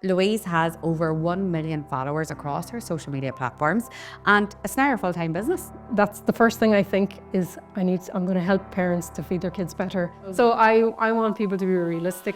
Louise has over 1 million followers across her social media platforms, and it's now her full-time business. That's the first thing I think is I'm going to help parents to feed their kids better. So I want people to be realistic.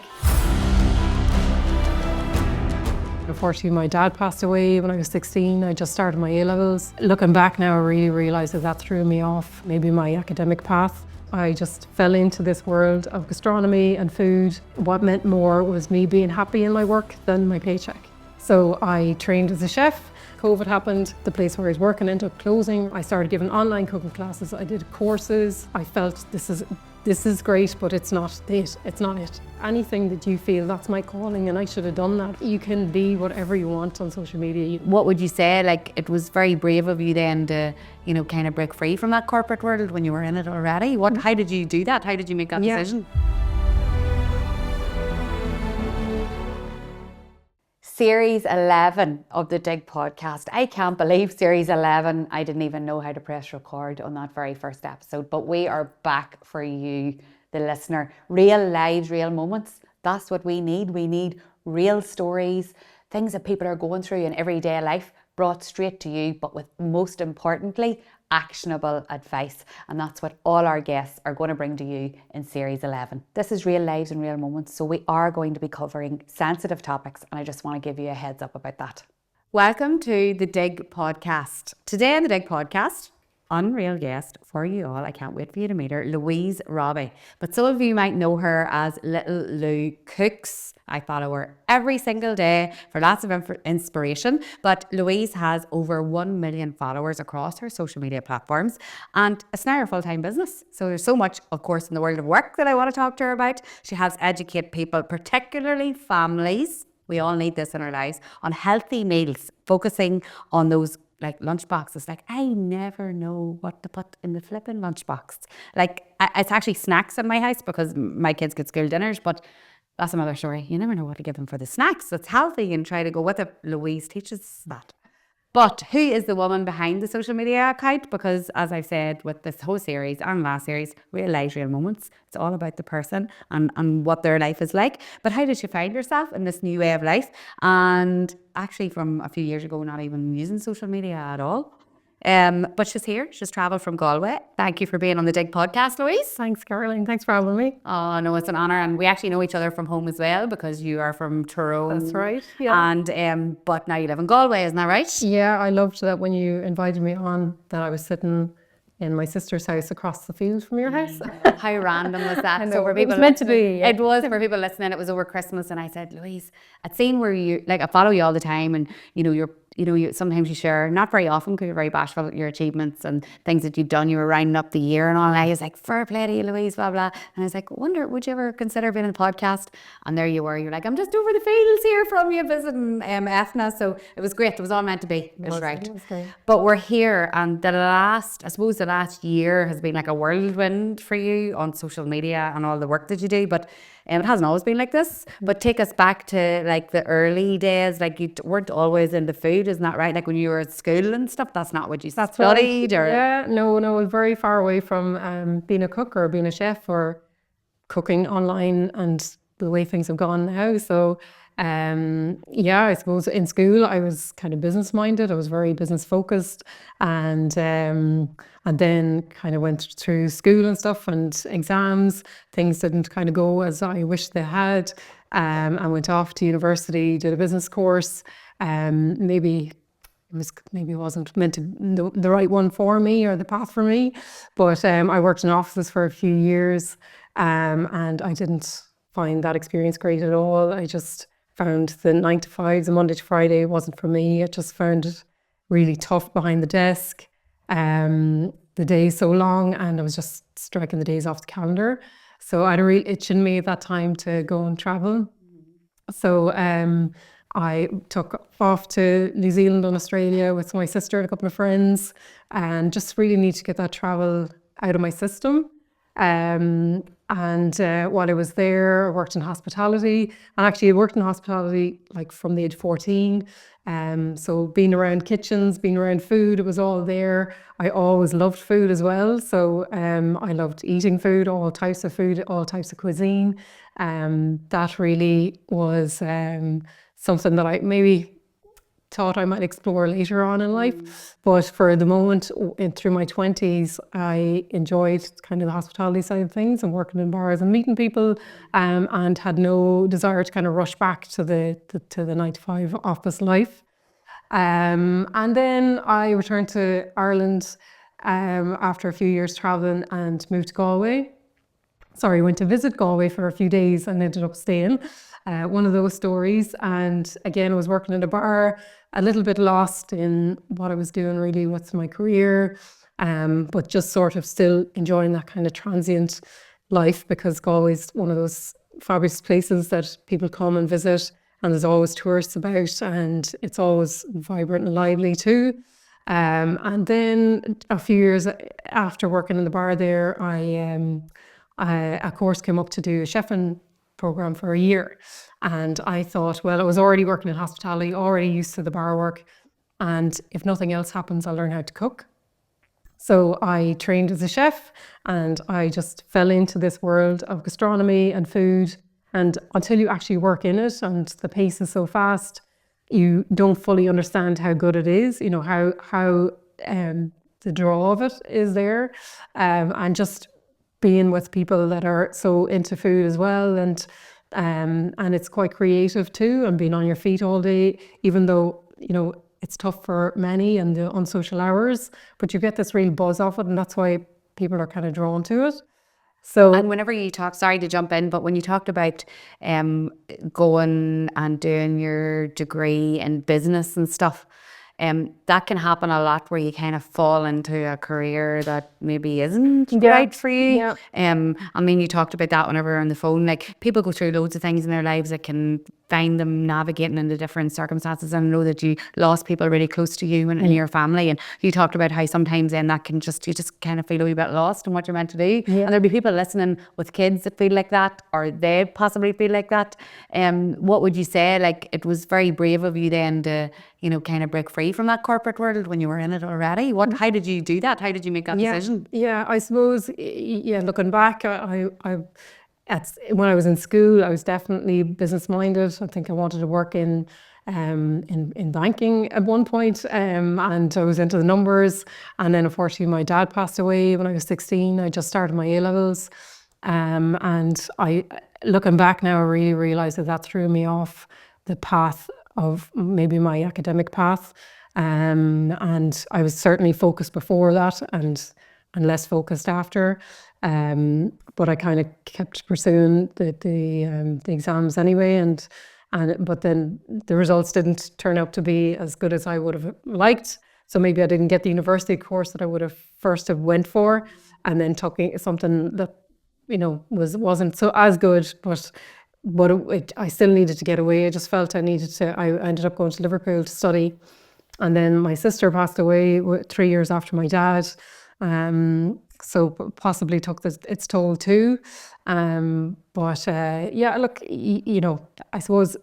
Unfortunately, my dad passed away when I was 16. I just started my A-levels. Looking back now, I really realised that threw me off maybe my academic path. I just fell into this world of gastronomy and food. What meant more was me being happy in my work than my paycheck. So I trained as a chef. COVID happened, the place where I was working ended up closing. I started giving online cooking classes. I did courses. I felt this is great, but it's not it. It's not it. Anything that you feel that's my calling and I should have done that. You can be whatever you want on social media. What would you say, like, it was very brave of you then to, kind of break free from that corporate world when you were in it already? How did you do that? How did you make that decision? Series 11 of the Dig podcast. I can't believe Series 11. I didn't even know how to press record on that very first episode, but we are back for you, the listener. Real lives, real moments. That's what we need. We need real stories, things that people are going through in everyday life, brought straight to you, but with, most importantly, actionable advice. And that's what all our guests are going to bring to you in Series 11. This is real lives and real moments, so we are going to be covering sensitive topics, and I just want to give you a heads up about that. Welcome to the Dig podcast. Today on the Dig podcast, unreal guest for you all. I can't wait for you to meet her, Louise Robbie. But some of you might know her as Little Lou Cooks. I follow her every single day for lots of inspiration. But Louise has over 1 million followers across her social media platforms, and it's now her full-time business. So there's so much, of course, in the world of work that I want to talk to her about. She helps educate people, particularly families. We all need this in our lives, on healthy meals, focusing on those like lunchboxes. Like, I never know what to put in the flipping lunchbox. Like, it's actually snacks in my house because my kids get school dinners, but that's another story. You never know what to give them for the snacks. It's healthy and try to go with it. Louise teaches that. But who is the woman behind the social media account? Because as I've said with this whole series and last series, real life, real moments. It's all about the person and what their life is like. But how did you find yourself in this new way of life? And actually from a few years ago, not even using social media at all. But she's here. She's travelled from Galway. Thank you for being on the Dig podcast, Louise. Thanks, Caroline. Thanks for having me. Oh, no, it's an honour. And we actually know each other from home as well because you are from Tyrone. That's right, yeah. And but now you live in Galway, isn't that right? Yeah, I loved that when you invited me on, that I was sitting in my sister's house across the field from your house. How random was that? So it was meant to be. It was for people listening. It was over Christmas, and I said, Louise, I'd seen where you, like, I follow you all the time, and you sometimes you share, not very often because you're very bashful at your achievements and things that you've done. You were rounding up the year and all. And I was like, fair play to you, Louise, blah blah. And I was like, wonder, would you ever consider being in a podcast? And there you were. You're like, I'm just over the fields here from you visiting Ethna. So it was great. It was all meant to be. It was right. But we're here, and the last year has been like a whirlwind for you on social media and all the work that you do. But it hasn't always been like this. But take us back to like the early days. Like, you weren't always into food, isn't that right? Like when you were at school and stuff, that's not what you studied? Or yeah, no, very far away from being a cook or being a chef or cooking online and the way things have gone now. So I suppose in school I was kind of business minded. I was very business focused, and then kind of went through school and stuff and exams. Things didn't kind of go as I wished they had. I went off to university, did a business course. Maybe it wasn't meant to the right one for me or the path for me, but I worked in offices for a few years, and I didn't find that experience great at all. I just found the 9 to 5, the Monday to Friday, wasn't for me. I just found it really tough behind the desk. The days so long, and I was just striking the days off the calendar. So I had a real itch in me at that time to go and travel. So I took off to New Zealand and Australia with my sister and a couple of friends, and just really need to get that travel out of my system. And while I was there, I worked in hospitality, and actually I worked in hospitality like from the age of 14. So being around kitchens, being around food, it was all there. I always loved food as well. So I loved eating food, all types of food, all types of cuisine. That really was something that I maybe thought I might explore later on in life. But for the moment, through my 20s, I enjoyed kind of the hospitality side of things and working in bars and meeting people, and had no desire to kind of rush back to the 9 to 5 office life. And then I returned to Ireland after a few years traveling and moved to Galway. Sorry, went to visit Galway for a few days and ended up staying. One of those stories. And again, I was working in a bar, a little bit lost in what I was doing, really, what's my career, but just sort of still enjoying that kind of transient life, because Galway's one of those fabulous places that people come and visit, and there's always tourists about, and it's always vibrant and lively too. And then a few years after working in the bar there, a course came up to do a chefing program for a year. And I thought, well, I was already working in hospitality, already used to the bar work. And if nothing else happens, I'll learn how to cook. So I trained as a chef, and I just fell into this world of gastronomy and food. And until you actually work in it, and the pace is so fast, you don't fully understand how good it is, you know, how the draw of it is there. And just being with people that are so into food as well, and it's quite creative too, and being on your feet all day, even though, you know, it's tough for many and the unsocial hours, but you get this real buzz off it, and that's why people are kind of drawn to it. So, and whenever you talk, sorry to jump in, but when you talked about going and doing your degree in business and stuff, that can happen a lot, where you kind of fall into a career that maybe isn't right for you. Yeah. I mean, you talked about that whenever we were on the phone. Like, people go through loads of things in their lives that can find them navigating into different circumstances. And I know that you lost people really close to you and in your family, and you talked about how sometimes then that can just, you just kind of feel a wee bit lost in what you're meant to do. Yeah. And there'll be people listening with kids that feel like that, or they possibly feel like that. What would you say? Like, it was very brave of you then to, you know, kind of break free from that corporate world when you were in it already. How did you do that? How did you make that decision? Yeah, I suppose, looking back, when I was in school, I was definitely business minded. I think I wanted to work in banking at one point, and I was into the numbers. And then unfortunately my dad passed away when I was 16. I just started my A-levels, and looking back now, I really realised that threw me off the path of maybe my academic path, and I was certainly focused before that, and less focused after. But I kind of kept pursuing the exams anyway, but then the results didn't turn out to be as good as I would have liked. So maybe I didn't get the university course that I would have first have went for, and then took something that, you know, wasn't so as good, but I still needed to get away. I just felt I needed to. I ended up going to Liverpool to study, and then my sister passed away 3 years after my dad. So possibly took its toll too. But look, you know, I suppose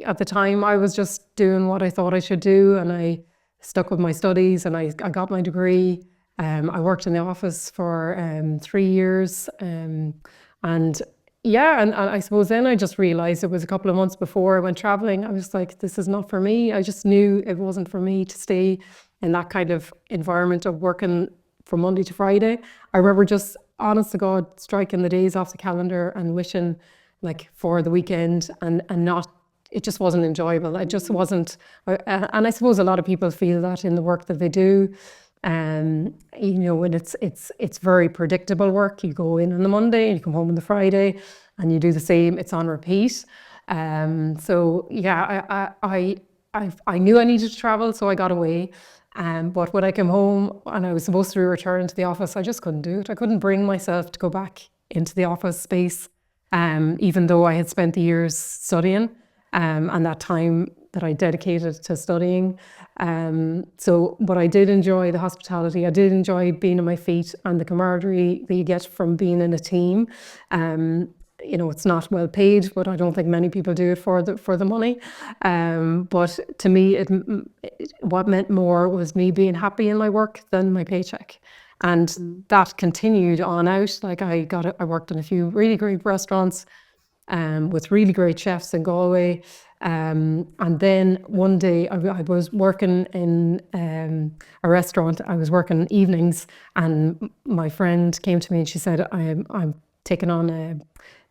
at the time I was just doing what I thought I should do, and I stuck with my studies, and I got my degree. I worked in the office for 3 years, and I suppose then I just realised, it was a couple of months before I went travelling, I was like, this is not for me. I just knew it wasn't for me to stay in that kind of environment of working from Monday to Friday. I remember just, honest to God, striking the days off the calendar and wishing like for the weekend, and not, it just wasn't enjoyable. It just wasn't, and I suppose a lot of people feel that in the work that they do. You know, when it's very predictable work. You go in on the Monday and you come home on the Friday, and you do the same. It's on repeat. So yeah, I knew I needed to travel, so I got away. But when I came home and I was supposed to return to the office, I just couldn't do it. I couldn't bring myself to go back into the office space, even though I had spent the years studying, and that time that I dedicated to studying. But I did enjoy the hospitality. I did enjoy being on my feet, and the camaraderie that you get from being in a team. You know, it's not well paid, but I don't think many people do it for the money. But to me, what meant more was me being happy in my work than my paycheck. And that continued on out. Like I worked in a few really great restaurants, with really great chefs in Galway. And then one day I was working in a restaurant. I was working evenings, and my friend came to me and she said, I'm taking on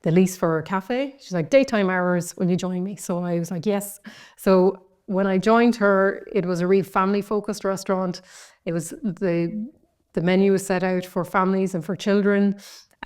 the lease for a cafe. She's like, daytime hours, will you join me? So I was like, yes. So when I joined her, it was a real family focused restaurant. It was the menu was set out for families and for children.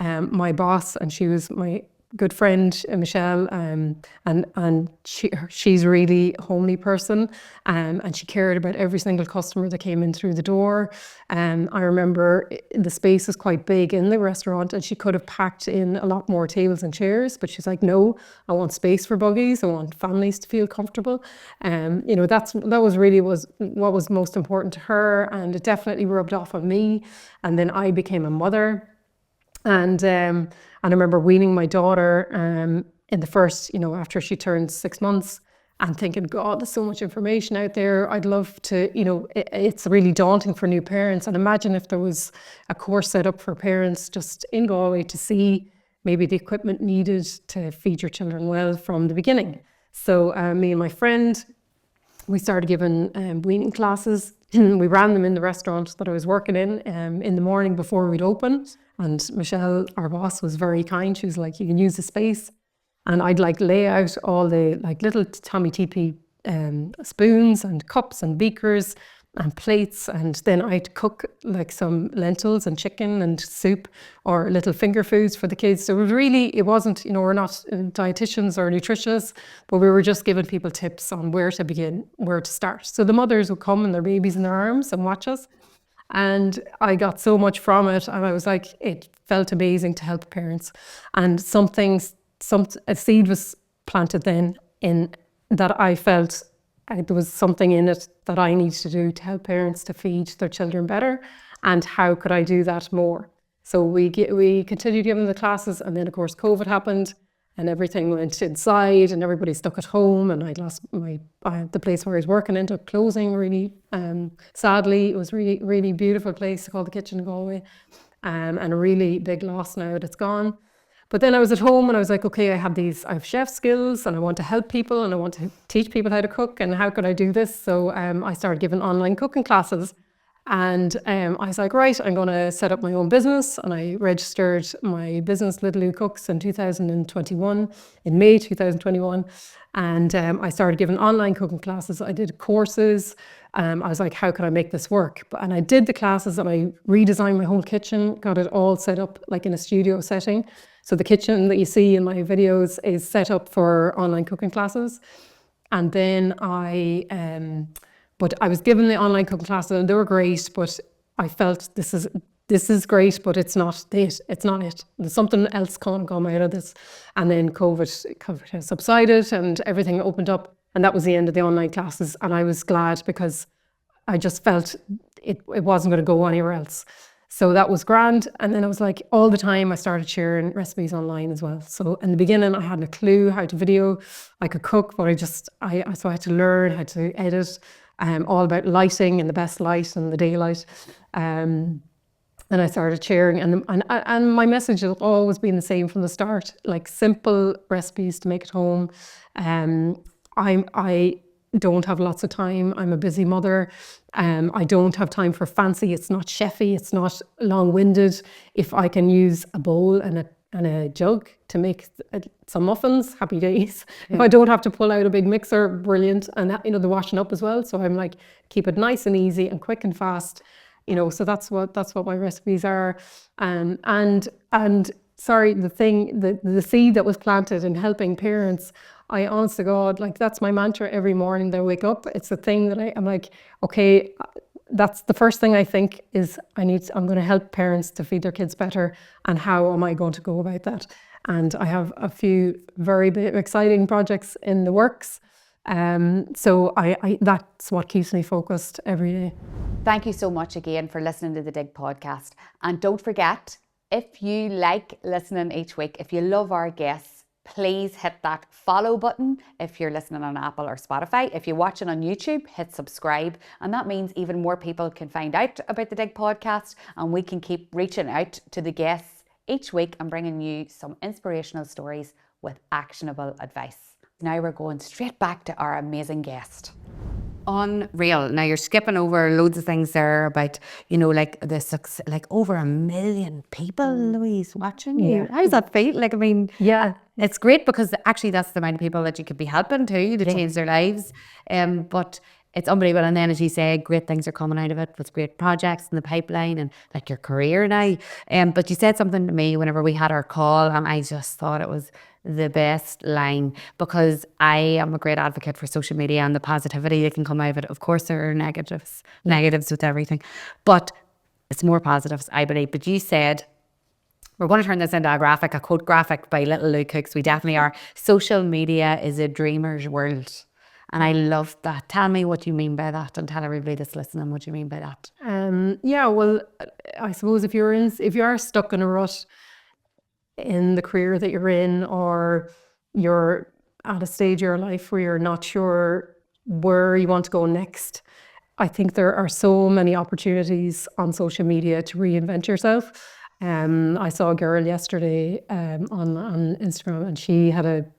My boss, and she was my good friend, Michelle, and she's a really homely person, and she cared about every single customer that came in through the door. I remember the space was quite big in the restaurant, and she could have packed in a lot more tables and chairs, but she's like, no, I want space for buggies. I want families to feel comfortable. That was really what was most important to her, and it definitely rubbed off on me. And then I became a mother. And I remember weaning my daughter in the first, after she turned 6 months, and thinking, God, there's so much information out there. I'd love to, it's really daunting for new parents. And imagine if there was a course set up for parents just in Galway to see maybe the equipment needed to feed your children well from the beginning. So me and my friend, we started giving weaning classes. We ran them in the restaurant that I was working in the morning before we'd open. And Michelle, our boss, was very kind. She was like, you can use the space. And I'd lay out all the little Tommy Teepee spoons and cups and beakers and plates. And then I'd cook some lentils and chicken and soup or little finger foods for the kids. So it wasn't, we're not dietitians or nutritious, but we were just giving people tips on where to begin, where to start. So the mothers would come and their babies in their arms and watch us. And I got so much from it, and I was like, it felt amazing to help parents. And a seed was planted then in that I felt there was something in it that I needed to do to help parents to feed their children better. And how could I do that more? So we continued giving the classes, and then of course COVID happened. And everything went inside, and everybody stuck at home, and I lost the place where I was working ended up closing really sadly. It was really, really beautiful place called the Kitchen in Galway, and a really big loss now that it's gone. But then I was at home and I was like, okay, I have chef skills and I want to help people and I want to teach people how to cook, and how could I do this? So I started giving online cooking classes. And I was like, right, I'm going to set up my own business. And I registered my business, Little Lou Cooks, in 2021, in May 2021. And I started giving online cooking classes. I did courses. I was like, how can I make this work? And I did the classes, and I redesigned my whole kitchen, got it all set up like in a studio setting. So the kitchen that you see in my videos is set up for online cooking classes. And then but I was given the online cooking classes, and they were great, but I felt this is great, but it's not it. It's not it. There's something else can come out of this. And then COVID subsided and everything opened up, and that was the end of the online classes. And I was glad, because I just felt it wasn't going to go anywhere else. So that was grand. And then I was like, all the time I started sharing recipes online as well. So in the beginning I hadn't a clue how to video. I could cook, but so I had to learn how to edit. All about lighting and the best light and the daylight. And I started sharing, and my message has always been the same from the start, like simple recipes to make at home. I don't have lots of time. I'm a busy mother. I don't have time for fancy. It's not chefy. It's not long-winded. If I can use a bowl and a jug to make some muffins, happy days. Yeah. If I don't have to pull out a big mixer, brilliant. And that, the washing up as well. So I'm like, keep it nice and easy and quick and fast. So that's what my recipes are. And sorry, the seed that was planted in helping parents, I honest to God, that's my mantra every morning that I wake up. It's the thing that I'm like, okay, that's the first thing I think is I'm going to help parents to feed their kids better, and how am I going to go about that? And I have a few very exciting projects in the works. So that's what keeps me focused every day. Thank you so much again for listening to the Dig podcast. And don't forget, if you like listening each week, if you love our guests, please hit that follow button if you're listening on Apple or Spotify. If you're watching on YouTube, hit subscribe. And that means even more people can find out about the Dig podcast, and we can keep reaching out to the guests each week and bringing you some inspirational stories with actionable advice. Now we're going straight back to our amazing guest. Unreal. Now you're skipping over loads of things there about, you know, like the success, like over 1 million people, Louise, watching you. How does that feel? Like, I mean, Yeah. it's great because actually that's the amount of people that you could be helping too, to change their lives. But it's unbelievable. And then, as you say, great things are coming out of it with great projects in the pipeline and like your career now. But you said something to me whenever we had our call, and I just thought it was the best line, because I am a great advocate for social media and the positivity that can come out of it. Of course, there are negatives with everything, but it's more positives, I believe. But you said, we're going to turn this into a graphic, a quote graphic by Little Lou Cooks. We definitely are. Social media is a dreamer's world. And I love that. Tell me what you mean by that, and tell everybody that's listening what you mean by that. Yeah, well, I suppose if you are stuck in a rut in the career that you're in, or you're at a stage of your life where you're not sure where you want to go next, I think there are so many opportunities on social media to reinvent yourself. I saw a girl yesterday on Instagram, and she had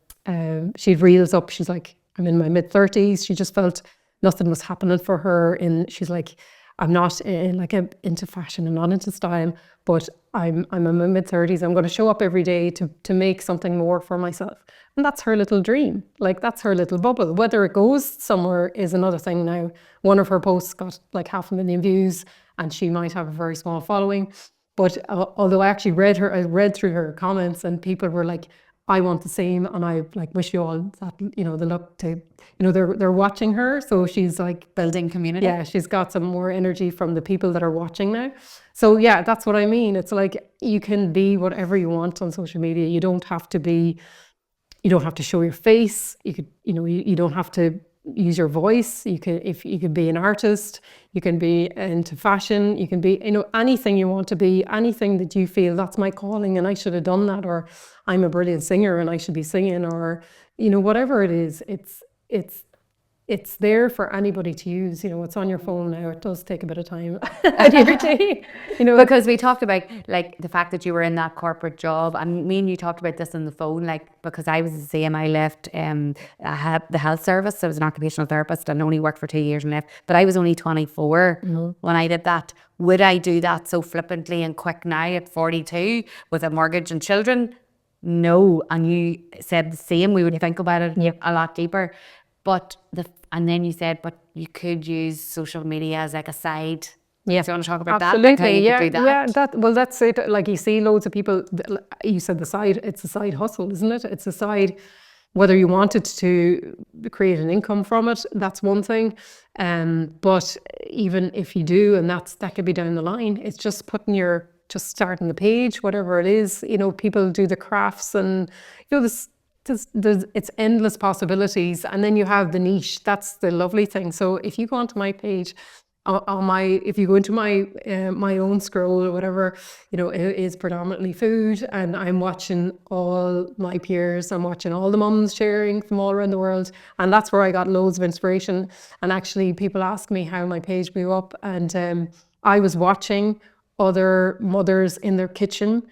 she had reels up. She's like, I'm in my mid-30s. She just felt nothing was happening for her. She's like, I'm not into fashion, I'm not into style, but I'm in my mid-30s. I'm going to show up every day to make something more for myself. And that's her little dream. Like, that's her little bubble. Whether it goes somewhere is another thing now. One of her posts got like 500,000 views, and she might have a very small following. But although I actually read through her comments, and people were like, I want the same, and I like wish you all that, you know, the luck to, you know, they're watching her, so she's like Building community. yeah, she's got some more energy from the people that are watching now. So yeah, that's what I mean. It's like, you can be whatever you want on social media. You don't have to show your face. You could, you know, you don't have to use your voice. You could be an artist, you can be into fashion, you can be, you know, anything you want to be, anything that you feel that's my calling and I should have done that, or I'm a brilliant singer and I should be singing, or, you know, whatever it is, it's there for anybody to use. You know, it's on your phone now. It does take a bit of time out of your day, you know. Because we talked about like the fact that you were in that corporate job, and me and you talked about this on the phone, like, because I was the same. I left I had the health service. I was an occupational therapist and only worked for 2 years and left, but I was only 24 when I did that. Would I do that so flippantly and quick now at 42 with a mortgage and children? No. And you said the same. We would think about it a lot deeper. But and then you said, but you could use social media as like a side. Yeah. Do you want to talk about Absolutely. that? Like how you could do that? Yeah, that's it. Like, you see loads of people, you said it's a side hustle, isn't it? It's a side, whether you wanted to create an income from it, that's one thing. But even if you do, and that could be down the line, it's just just starting the page, whatever it is. You know, people do the crafts, and, you know, it's endless possibilities. And then you have the niche. That's the lovely thing. So if you go onto my page, if you go into my own scroll or whatever, you know, it is predominantly food, and I'm watching all my peers. I'm watching all the mums sharing from all around the world, and that's where I got loads of inspiration. And actually, people ask me how my page blew up, and I was watching other mothers in their kitchen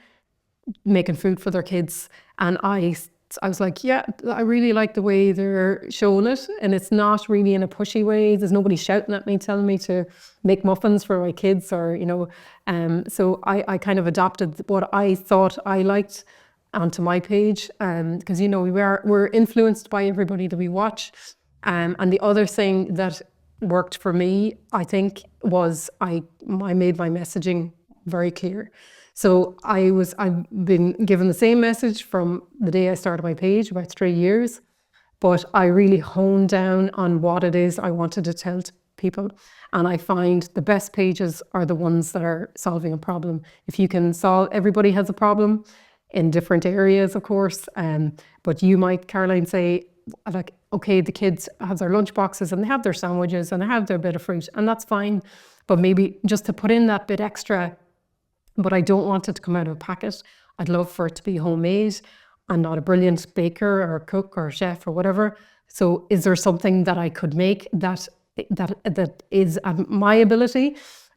making food for their kids, and I was like, yeah, I really like the way they're showing it, and it's not really in a pushy way. There's nobody shouting at me telling me to make muffins for my kids, or, you know, so I kind of adopted what I thought I liked onto my page, because, you know, we're influenced by everybody that we watch, and the other thing that worked for me, I think, was I made my messaging very clear. So I've been given the same message from the day I started my page, about 3 years, but I really honed down on what it is I wanted to tell to people. And I find the best pages are the ones that are solving a problem. If you can solve, everybody has a problem in different areas, of course, but you might, Caroline, say, like, okay, the kids have their lunch boxes and they have their sandwiches and they have their bit of fruit, and that's fine, but maybe just to put in that bit extra, but I don't want it to come out of a packet. I'd love for it to be homemade. I'm not a brilliant baker or cook or chef or whatever. So is there something that I could make that is my ability,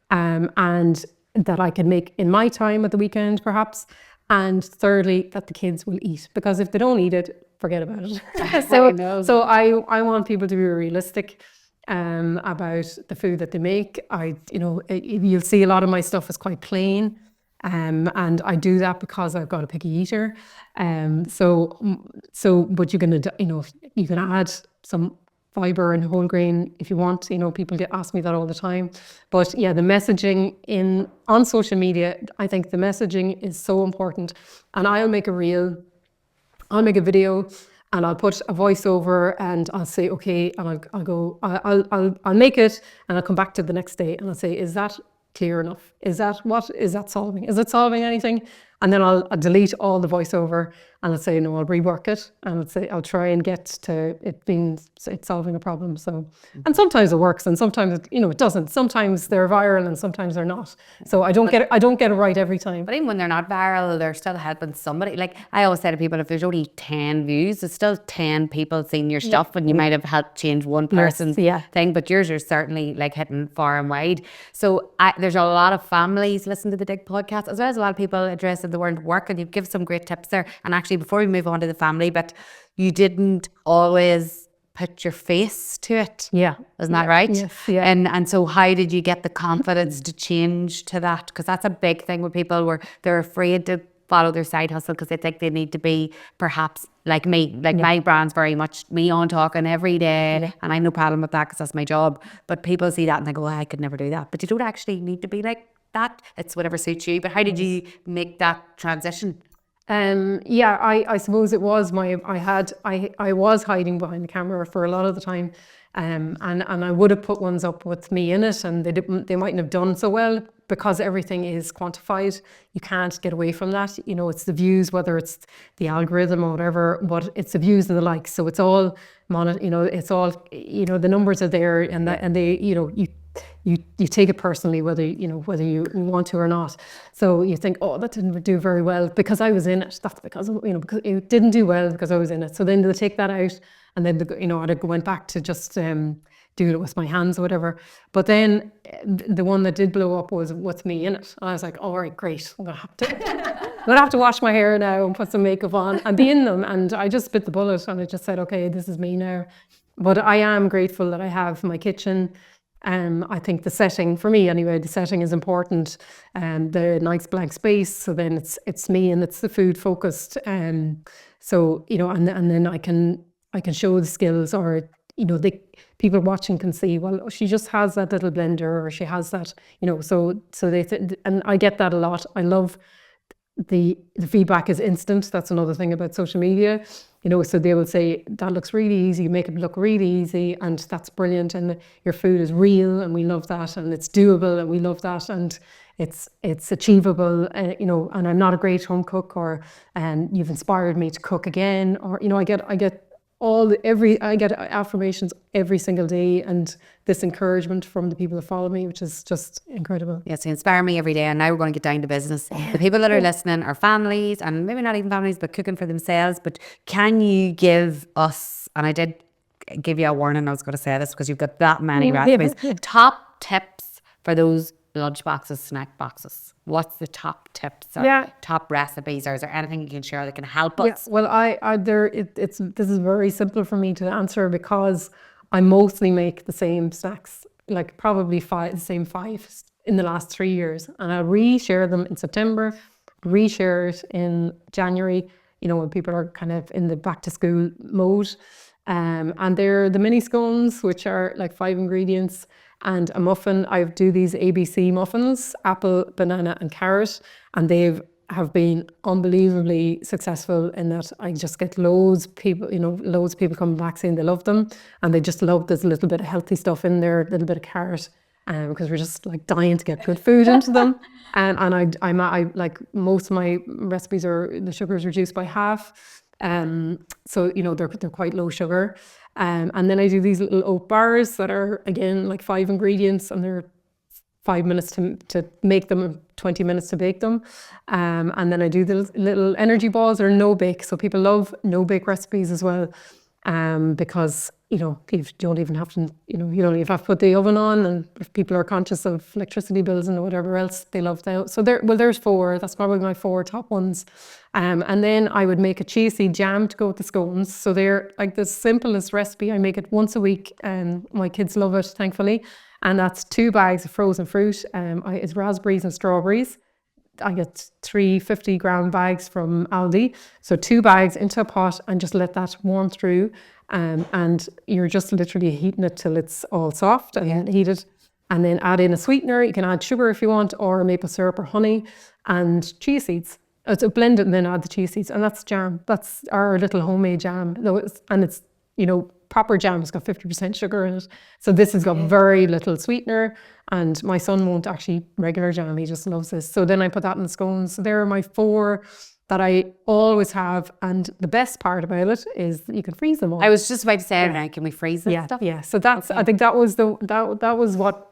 and that I can make in my time at the weekend, perhaps? And thirdly, that the kids will eat. Because if they don't eat it, forget about it. I know. So I want people to be realistic about the food that they make. You'll see a lot of my stuff is quite plain. And I do that because I've got a picky eater. But you can add some fiber and whole grain if you want. People ask me that all the time. But yeah, the messaging on social media, I think the messaging is so important. And I'll make a reel, I'll make a video, and I'll put a voiceover, and I'll say, okay, and I'll make it, and I'll come back to the next day, and I'll say, is that clear enough? Is that solving? Is it solving anything? And then I'll delete all the voiceover, and I'll say, no, I'll rework it, and I'll try and get to it being it's solving a problem. So, and sometimes it works, and sometimes it doesn't. Sometimes they're viral, and sometimes they're not. So I don't get it right every time. But even when they're not viral, they're still helping somebody. Like I always say to people, if there's only 10 views, there's still 10 people seeing your stuff, and you might have helped change one person's thing. But yours are certainly like hitting far and wide. So there's a lot of families listening to the Dig podcast, as well as a lot of people addressing the word work, and you give some great tips there. And actually, before we move on to the family bit, you didn't always put your face to it. Yeah. Isn't that right? Yes. Yeah. And so how did you get the confidence to change to that? Because that's a big thing with people where they're afraid to follow their side hustle because they think they need to be perhaps like me. Like my brand's very much me on talking every day, and I have no problem with that because that's my job. But people see that and they go, I could never do that. But you don't actually need to be like that. It's whatever suits you. But how did you make that transition? I suppose it was I was hiding behind the camera for a lot of the time, and I would have put ones up with me in it, and they mightn't have done so well because everything is quantified. You can't get away from that. It's the views, whether it's the algorithm or whatever, but it's the views and the likes. So it's all it's all the numbers are there, and they you take it personally whether you want to or not. So you think, oh, that didn't do very well because I was in it. That's because because it didn't do well because I was in it. So then they take that out, and then I went back to just do it with my hands or whatever. But then the one that did blow up was with me in it. And I was like, all right, great. I'm gonna have to wash my hair now and put some makeup on and be in them. And I just bit the bullet, and I just said, okay, this is me now. But I am grateful that I have my kitchen. I think the setting, for me anyway, the setting is important, and the nice blank space. So then it's me, and it's the food focused. So and then I can show the skills, or people watching can see, well, she just has that little blender, or she has that, so and I get that a lot. I love the feedback is instant. That's another thing about social media. So they will say, that looks really easy, you make it look really easy, and that's brilliant, and your food is real, and we love that, and it's doable, and we love that, and it's achievable, and I'm not a great home cook, or you've inspired me to cook again, or I get affirmations every single day, and this encouragement from the people that follow me, which is just incredible. Yes, you inspire me every day, and now we're going to get down to business. The people that are listening are families, and maybe not even families, but cooking for themselves. But can you give us, and I did give you a warning, I was going to say this because you've got that many recipes, top tips for those lunchboxes, snack boxes? What's the top tips or top recipes, or is there anything you can share that can help us? Well, this is very simple for me to answer because I mostly make the same snacks, like probably the same five in the last 3 years, and I'll reshare them in September, reshare it in January, when people are kind of in the back to school mode, and they're the mini scones, which are like 5 ingredients. And a muffin, I do these ABC muffins, apple, banana and carrot, and they have been unbelievably successful in that I just get loads of people coming back saying they love them, and they just love there's a little bit of healthy stuff in there, a little bit of carrot, because we're just like dying to get good food into them. And I like most of my recipes are the sugar is reduced by half. So they're quite low sugar. And then I do these little oat bars that are again like 5 ingredients, and they're 5 minutes to make them and 20 minutes to bake them. And then I do the little energy balls that are no bake. So people love no bake recipes as well. because, you don't even have to, you don't even have to put the oven on, and if people are conscious of electricity bills and whatever else, they love that. So there's 4. That's probably my 4 top ones. And then I would make a chia seed jam to go with the scones. So they're like the simplest recipe. I make it once a week, and my kids love it, thankfully. And that's 2 bags of frozen fruit. It's raspberries and strawberries. I get 3 50-gram bags from Aldi. So 2 bags into a pot and just let that warm through. And you're just literally heating it till it's all soft and heated. And then add in a sweetener. You can add sugar if you want, or maple syrup or honey, and chia seeds. So blend it and then add the chia seeds. And that's jam. That's our little homemade jam. And it's, proper jam has got 50% sugar in it. So this has got very little sweetener, and my son won't actually regular jam. He just loves this. So then I put that in the scones. So there are my 4 that I always have. And the best part about it is that you can freeze them all. I was just about to say, now, can we freeze this stuff? Yeah. So that's, I think that was that was what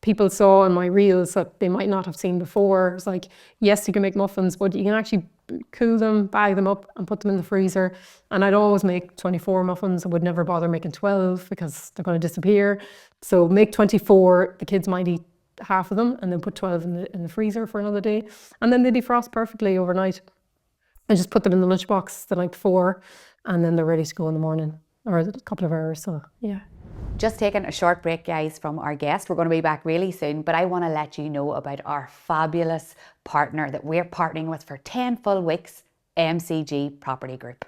people saw in my reels that they might not have seen before. It's like, yes, you can make muffins, but you can actually cool them, bag them up and put them in the freezer. And I'd always make 24 muffins. I would never bother making 12 because they're going to disappear. So make 24, the kids might eat half of them, and then put 12 in the freezer for another day. And then they defrost perfectly overnight. I just put them in the lunchbox the night before, and then they're ready to go in the morning, or a couple of hours. So yeah. Just taking a short break, guys, from our guest. We're going to be back really soon, but I want to let you know about our fabulous partner that we're partnering with for 10 full weeks, MCG Property Group.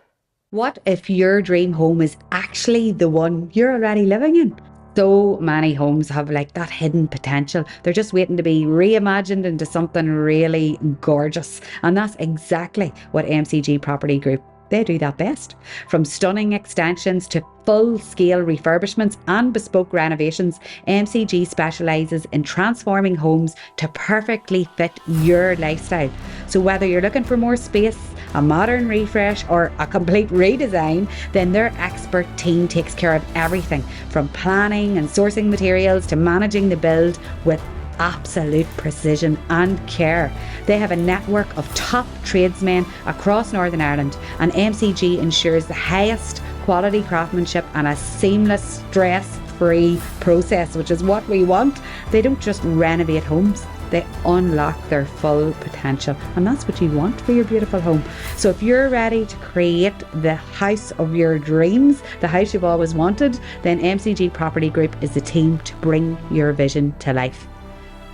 What if your dream home is actually the one you're already living in? So many homes have like that hidden potential. They're just waiting to be reimagined into something really gorgeous. And that's exactly what MCG Property Group, they do that best. From stunning extensions to full-scale refurbishments and bespoke renovations, MCG specialises in transforming homes to perfectly fit your lifestyle. So whether you're looking for more space, a modern refresh or a complete redesign, then their expert team takes care of everything from planning and sourcing materials to managing the build with absolute precision and care. They have a network of top tradesmen across Northern Ireland, and MCG ensures the highest quality craftsmanship and a seamless, stress-free process, which is what we want. They don't just renovate homes, they unlock their full potential, and that's what you want for your beautiful home. So if you're ready to create the house of your dreams, the house you've always wanted, then MCG Property Group is the team to bring your vision to life.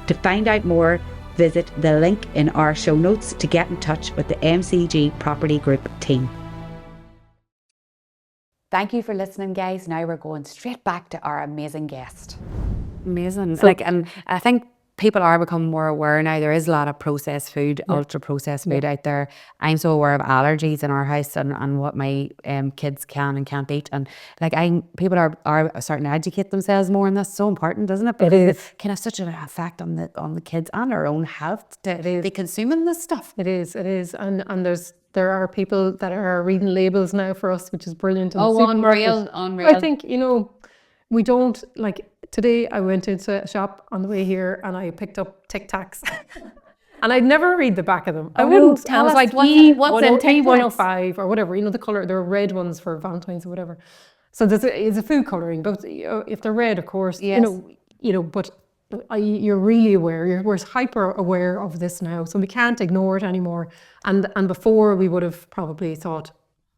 To find out more, visit the link in our show notes to get in touch with the MCG Property Group team. Thank you for listening, guys. Now we're going straight back to our amazing guest. Amazing. And I think people are becoming more aware now. There is a lot of processed food, ultra processed food out there. I'm so aware of allergies in our house and what my kids can and can't eat. And people are starting to educate themselves more, and that's so important, isn't it? Because it can have such an effect on the kids and our own health to be consuming this stuff. It is. And there are people that are reading labels now for us, which is brilliant. Unreal. I think, we don't like. Today I went into a shop on the way here and I picked up Tic Tacs. And I'd never read the back of them. I wouldn't. I was like, E129 or whatever, the colour, there are red ones for Valentine's or whatever. So it's a food colouring, but if they're red, of course, but you're really aware, we're hyper aware of this now. So we can't ignore it anymore. And before we would have probably thought,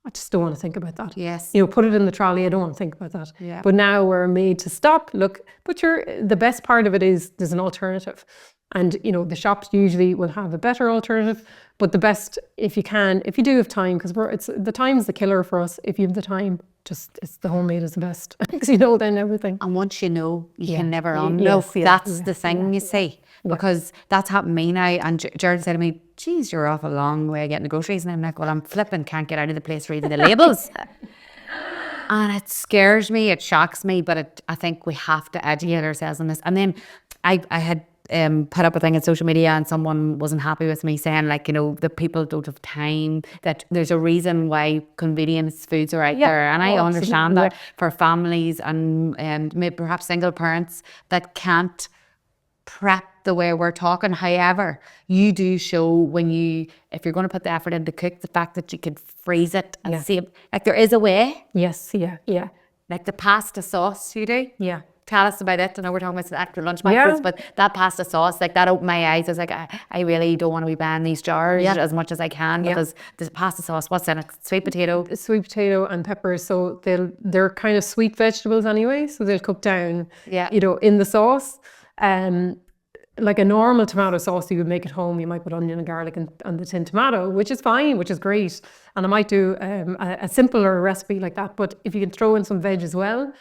I just don't want to think about that. Yes. Put it in the trolley. I don't want to think about that. Yeah. But now we're made to stop, look, but the best part of it is there's an alternative. And, the shops usually will have a better alternative, but the best, if you do have time, because the time's the killer for us. If you have the time, it's the homemade is the best. Because then everything. And once you know, you can never unknow. That's the thing, you see. Because that's happened to me now. And Jared said to me, geez, you're off a long way getting the groceries. And I'm like, well, I'm flipping, can't get out of the place reading the labels. And it scares me, it shocks me, but I think we have to educate ourselves on this. And then I had put up a thing on social media, and someone wasn't happy with me saying, that people don't have time, that there's a reason why convenience foods are out there. And I understand that for families and maybe perhaps single parents that can't prep the way we're talking. However, you do show if you're going to put the effort into cook, the fact that you can freeze it and see it. Like there is a way. Yes, yeah. Like the pasta sauce you do. Yeah. Tell us about it. I know we're talking about the actual lunchboxes, but that pasta sauce, like that opened my eyes. I was like, I really don't want to be buying these jars as much as I can because the pasta sauce, what's in it? Sweet potato. Sweet potato and peppers. So they're kind of sweet vegetables anyway. So they'll cook down, in the sauce. Like a normal tomato sauce you would make at home, you might put onion and garlic and the tin tomato, which is fine, which is great. And I might do a simpler recipe like that. But if you can throw in some veg as well,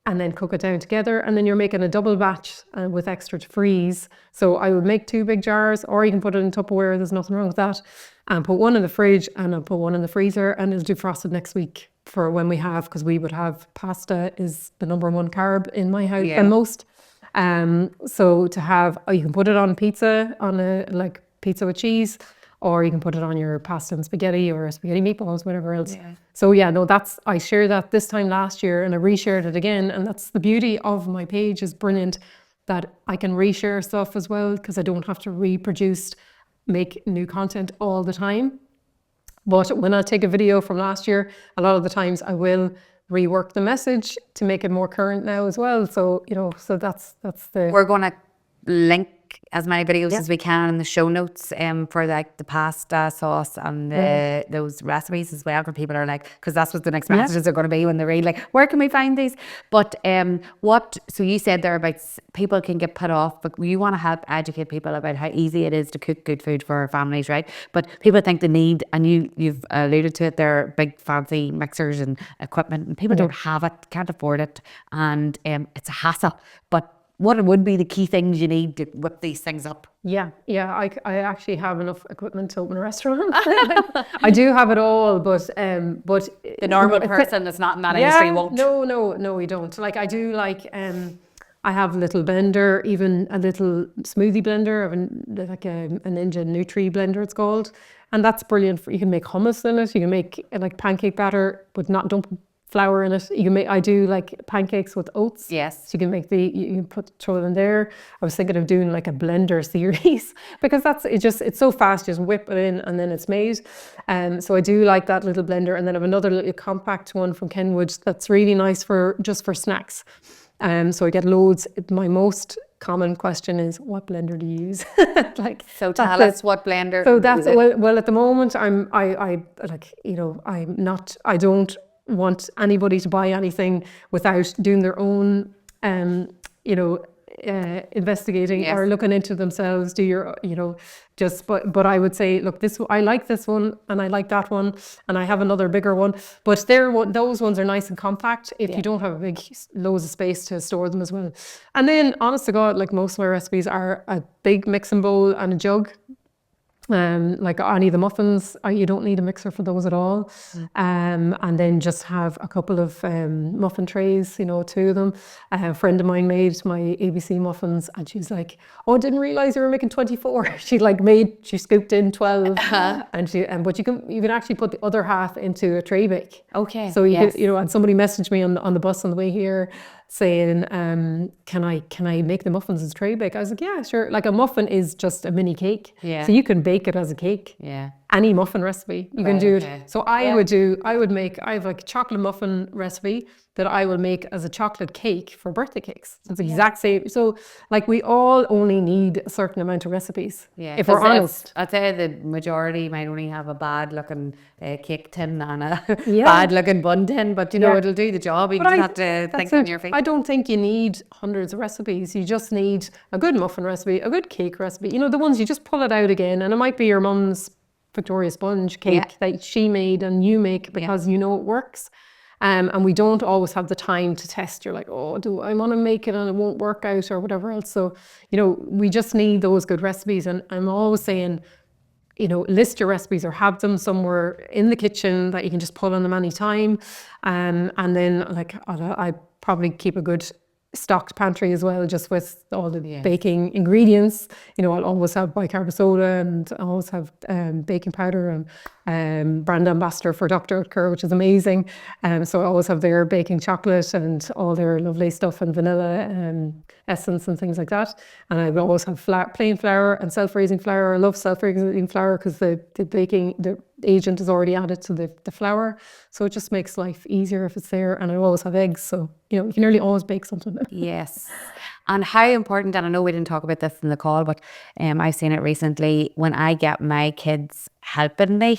and then cook it down together, and then you're making a double batch with extra to freeze. So I would make 2 big jars, or you can put it in Tupperware, there's nothing wrong with that, and put one in the fridge, and I'll put one in the freezer, and it'll do frosted next week for when we have, because we would have pasta is the number 1 carb in my house and most. So to have, you can put it on pizza, on a like pizza with cheese, or you can put it on your pasta and spaghetti or spaghetti meatballs, whatever else. So I shared that this time last year and I reshared it again. And that's the beauty of my page, is brilliant that I can reshare stuff as well, because I don't have to make new content all the time. But when I take a video from last year, a lot of the times I will rework the message to make it more current now as well. So, so that's the... We're going to link as many videos as we can in the show notes for like the pasta sauce and those recipes as well, for people who are like, because that's what the next messages are going to be when they read like, where can we find these? But so you said there about people can get put off, but you want to help educate people about how easy it is to cook good food for our families, right? But people think they need, and you've alluded to it, they're big fancy mixers and equipment, and people don't have it, can't afford it, and it's a hassle. But what would be the key things you need to whip these things up? Yeah. I actually have enough equipment to open a restaurant. I do have it all, but The normal person that's not in that industry won't. No, we don't. Like I do, like I have a little blender, even a little smoothie blender, of a Ninja Nutri blender, it's called, and that's brilliant. You can make hummus in it. You can make like pancake batter, but don't put flour in it. I do like pancakes with oats. Yes. So you can make you can throw it in there. I was thinking of doing like a blender series because it's so fast. Just whip it in and then it's made. So I do like that little blender, and then I have another little compact one from Kenwood that's really nice for snacks. So I get loads. My most common question is, what blender do you use? So tell us what blender. So that's well at the moment I don't want anybody to buy anything without doing their own investigating or looking into themselves. Do your but I would say, look, I like this one and I like that one, and I have another bigger one, but those ones are nice and compact if you don't have loads of space to store them as well. And then honest to God, like most of my recipes are a big mixing bowl and a jug. Like any of the muffins, you don't need a mixer for those at all. And then just have a couple of muffin trays, 2 of them. A friend of mine made my ABC muffins, and she was like, "Oh, I didn't realize you were making 24." She scooped in 12, but you can actually put the other half into a tray bake. Okay. So and somebody messaged me on the bus on the way here, saying, can I make the muffins as tray bake? I was like, yeah, sure. Like a muffin is just a mini cake. Yeah. So you can bake it as a cake. Yeah. Any muffin recipe, you can do it. So I have like a chocolate muffin recipe that I will make as a chocolate cake for birthday cakes. It's the exact same. So like we all only need a certain amount of recipes. Yeah. If we're honest. I'd say the majority might only have a bad looking cake tin and a bad looking bun tin, but it'll do the job. You just have to think on your feet. I don't think you need hundreds of recipes. You just need a good muffin recipe, a good cake recipe. The ones you just pull it out again, and it might be your mum's Victoria sponge cake that she made and you make because it works. And we don't always have the time to test. You're like, oh, do I want to make it and it won't work out or whatever else. So, we just need those good recipes. And I'm always saying, list your recipes or have them somewhere in the kitchen that you can just pull on them anytime. And then like I probably keep a good stocked pantry as well, just with all the baking ingredients. You know, I'll always have bicarb soda, and I always have baking powder, and brand ambassador for Dr. Oetker, which is amazing. So I always have their baking chocolate and all their lovely stuff, and vanilla essence and things like that. And I will always have plain flour and self-raising flour. I love self-raising flour because the agent is already added to the flour, so it just makes life easier if it's there. And I always have eggs, so you know, you can nearly always bake something. Yes. And how important, and I know we didn't talk about this in the call, but I've seen it recently, when I get my kids helping me,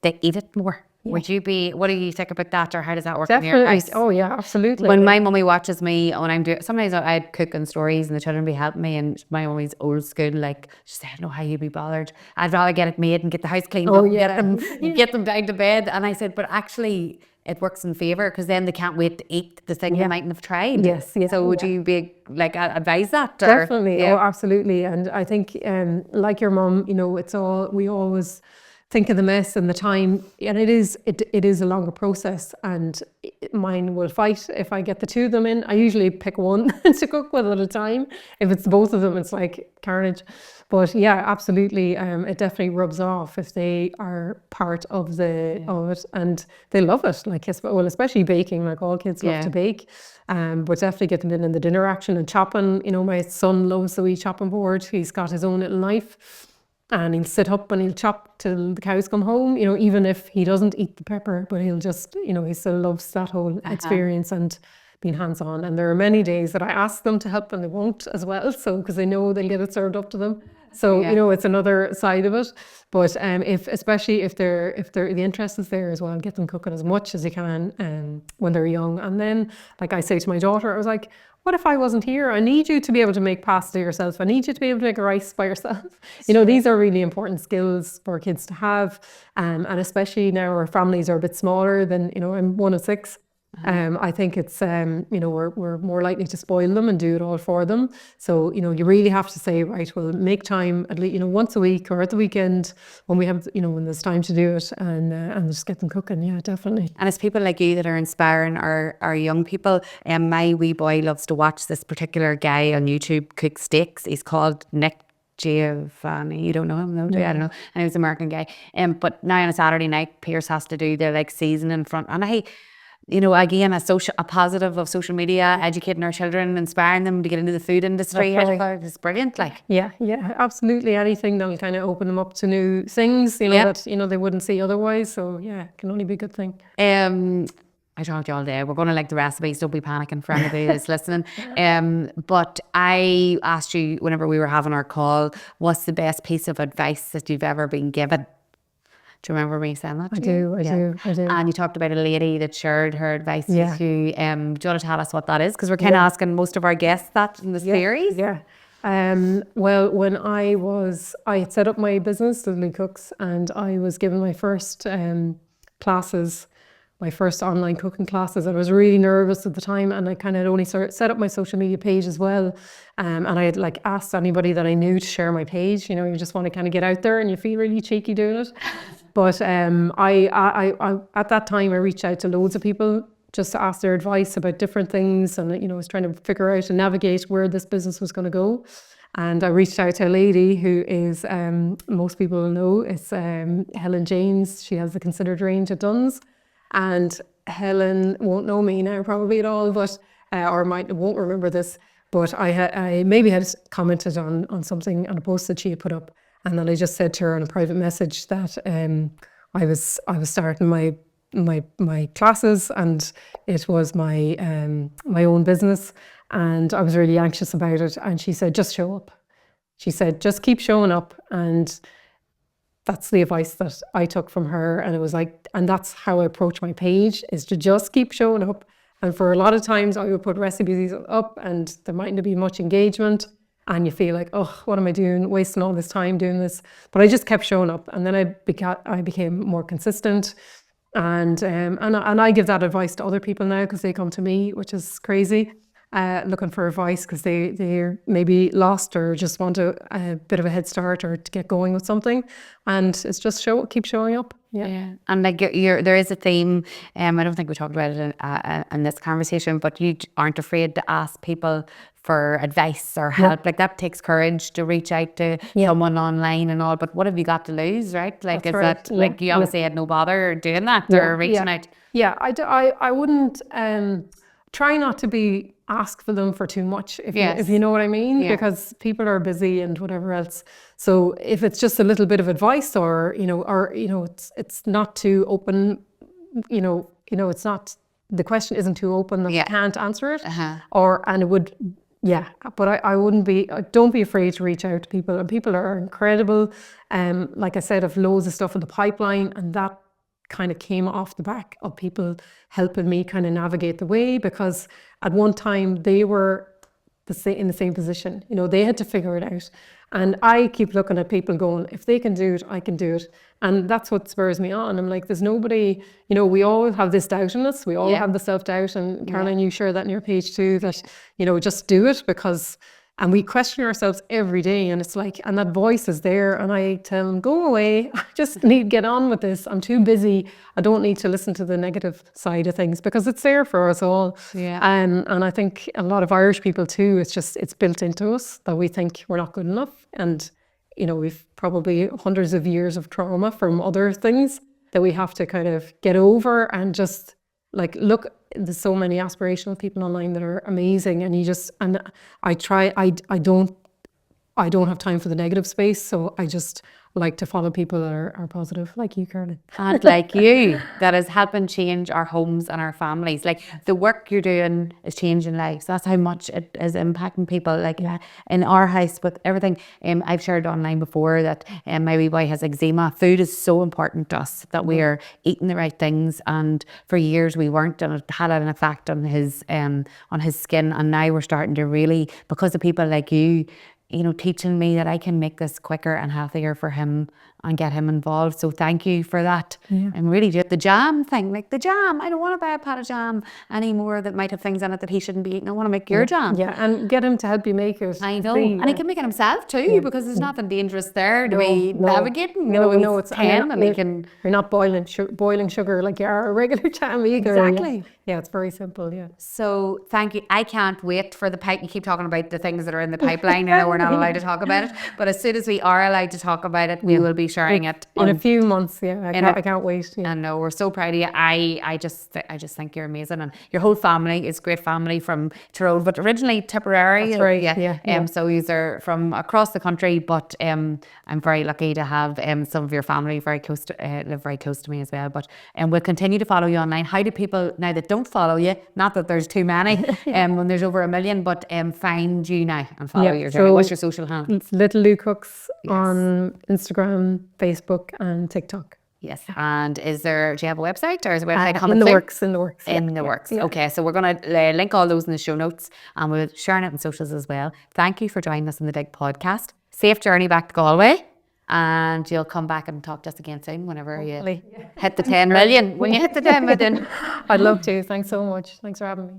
they eat it more. What do you think about that, or how does that work in your house? Oh yeah, absolutely. When my mummy watches me when I'm doing, sometimes I'd cook on stories and the children be helping me, and my mummy's old school, like, she said, I don't know how you'd be bothered. I'd rather get it made and get the house cleaned up, get them down to bed. And I said, but actually it works in favour, because then they can't wait to eat the thing they mightn't have tried. Yes. So would you be like advise that? Definitely. Oh, absolutely. And I think like your mum, you know, we always think of the mess and the time, and it is a longer process, and mine will fight if I get the two of them in. I usually pick one to cook with at a time. If it's both of them, it's like carnage. But yeah, absolutely, it definitely rubs off if they are part of it, and they love it. Like, well, especially baking, like all kids love to bake. But definitely get them in the dinner action and chopping. You know, my son loves the wee chopping board. He's got his own little knife, and he'll sit up and he'll chop till the cows come home, you know, even if he doesn't eat the pepper, but he'll just, you know, he still loves that whole experience and being hands-on. And there are many days that I ask them to help and they won't as well, so because they know they'll get it served up to them. So you know, it's another side of it. But especially if the interest is there as well, get them cooking as much as you can when they're young. And then, like I say to my daughter, I was like, what if I wasn't here? I need you to be able to make pasta yourself. I need you to be able to make a rice by yourself. You know, these are really important skills for kids to have. And especially now our families are a bit smaller than, you know, I'm one of 6. I think it's, you know, we're more likely to spoil them and do it all for them. So, you know, you really have to say, right, well, make time at least, you know, once a week or at the weekend when we have, you know, when there's time to do it, and just get them cooking. Yeah, definitely. And it's people like you that are inspiring our young people. My wee boy loves to watch this particular guy on YouTube cook steaks. He's called Nick Giovanni. You don't know him, no? I don't know. And he's an American guy. But now on a Saturday night, Pierce has to do their like seasoning front. And you know, again, a positive of social media, educating our children, inspiring them to get into the food industry. It's brilliant. Like, yeah, absolutely. Anything that will kind of open them up to new things, you know, that, you know, they wouldn't see otherwise. So yeah, it can only be a good thing. I talked to you all day. We're going to like the recipes. Don't be panicking for anybody that's listening. But I asked you whenever we were having our call, what's the best piece of advice that you've ever been given? Do you remember me saying that? I do. And you talked about a lady that shared her advice with you. Do you want to tell us what that is? Because we're kind of asking most of our guests that in the series. Yeah. Well, when I had set up my business, Dudley Cooks, and I was given my first classes, my first online cooking classes. I was really nervous at the time, and I kind of only set up my social media page as well. And I had like asked anybody that I knew to share my page. You know, you just want to kind of get out there and you feel really cheeky doing it. But I at that time I reached out to loads of people just to ask their advice about different things, and you know, I was trying to figure out and navigate where this business was going to go. And I reached out to a lady who is, most people will know, it's Helen James. She has the Considered range at Dunn's. And Helen won't know me now probably at all, but or won't remember this. But I maybe had commented on something on a post that she had put up, and then I just said to her on a private message that I was starting my classes, and it was my own business, and I was really anxious about it. And she said, just show up. She said, just keep showing up. And that's the advice that I took from her. And it was like, and that's how I approach my page, is to just keep showing up. And for a lot of times I would put recipes up and there mightn't be much engagement, and you feel like, oh, what am I doing, wasting all this time doing this? But I just kept showing up, and then I became more consistent. And I give that advice to other people now because they come to me, which is crazy. looking for advice because they're maybe lost or just want a bit of a head start or to get going with something. And it's just keep showing up. Yeah. And like there is a theme, I don't think we talked about it in this conversation, but you aren't afraid to ask people for advice or help. Like that takes courage to reach out to someone online and all, but what have you got to lose, right? Like That's is right. that like you obviously had no bother doing that or reaching out? Yeah, I wouldn't try not to ask for them for too much, if you know what I mean, because people are busy and whatever else. So if it's just a little bit of advice, or it's not too open, it's not, the question isn't too open that you can't answer it, and it would. Yeah, but I wouldn't don't be afraid to reach out to people, and people are incredible. Like I said, I've loads of stuff in the pipeline, and that kind of came off the back of people helping me kind of navigate the way, because at one time they were in the same position. They had to figure it out. And I keep looking at people going, if they can do it, I can do it. And that's what spurs me on. I'm like, there's nobody, we all have this doubt in us. We all have the self-doubt. And Caroline, you share that in your page too, that, just do it and we question ourselves every day. And it's like, and that voice is there. And I tell them, go away. I just need to get on with this. I'm too busy. I don't need to listen to the negative side of things, because it's there for us all. Yeah. And I think a lot of Irish people too, it's built into us that we think we're not good enough. And, we've probably hundreds of years of trauma from other things that we have to kind of get over, and just like, look, there's so many aspirational people online that are amazing, and I don't have time for the negative space, so I just like to follow people that are positive, like you, Caroline. And like you, that is helping change our homes and our families. Like the work you're doing is changing lives. That's how much it is impacting people. Like in our house with everything, I've shared online before that my wee boy has eczema. Food is so important to us, that we are eating the right things. And for years we weren't, and it had an effect on his skin. And now we're starting to really, because of people like you, teaching me that I can make this quicker and healthier for him and get him involved. So thank you for that. Yeah. And really the jam thing, like the jam, I don't want to buy a pot of jam anymore that might have things in it that he shouldn't be eating. I want to make your jam. Yeah, and get him to help you make it. I know. And he can make it himself too, because there's nothing dangerous there to be navigating. No, it's 10 and he can... You're not boiling sugar like you are a regular jam either. Exactly. Yeah, it's very simple, yeah. So thank you. I can't wait for the pipe. You keep talking about the things that are in the pipeline. We're not allowed to talk about it. But as soon as we are allowed to talk about it, we will be sharing it. In a few months, I can't wait. Yeah. I know, we're so proud of you. I just think you're amazing. And your whole family is a great family from Tyrone, but originally Tipperary. That's right, yeah. So you are from across the country, but I'm very lucky to have some of your family live very close to me as well. But we'll continue to follow you online. How do people, now that don't follow you, not that there's too many, when there's over 1 million, but find you now and follow your journey? What's your social handle? It's Little Lou Cooks on Instagram, Facebook and TikTok. Yes. And do you have a website, or is a website coming in the through? works. In the works. Yeah. Okay, so we're going to link all those in the show notes, and we'll share it on socials as well. Thank you for joining us on the Dig Podcast. Safe journey back to Galway, and you'll come back and talk to us again soon whenever you hit the 10 million. When you hit the 10 million. I'd love to. Thanks so much. Thanks for having me.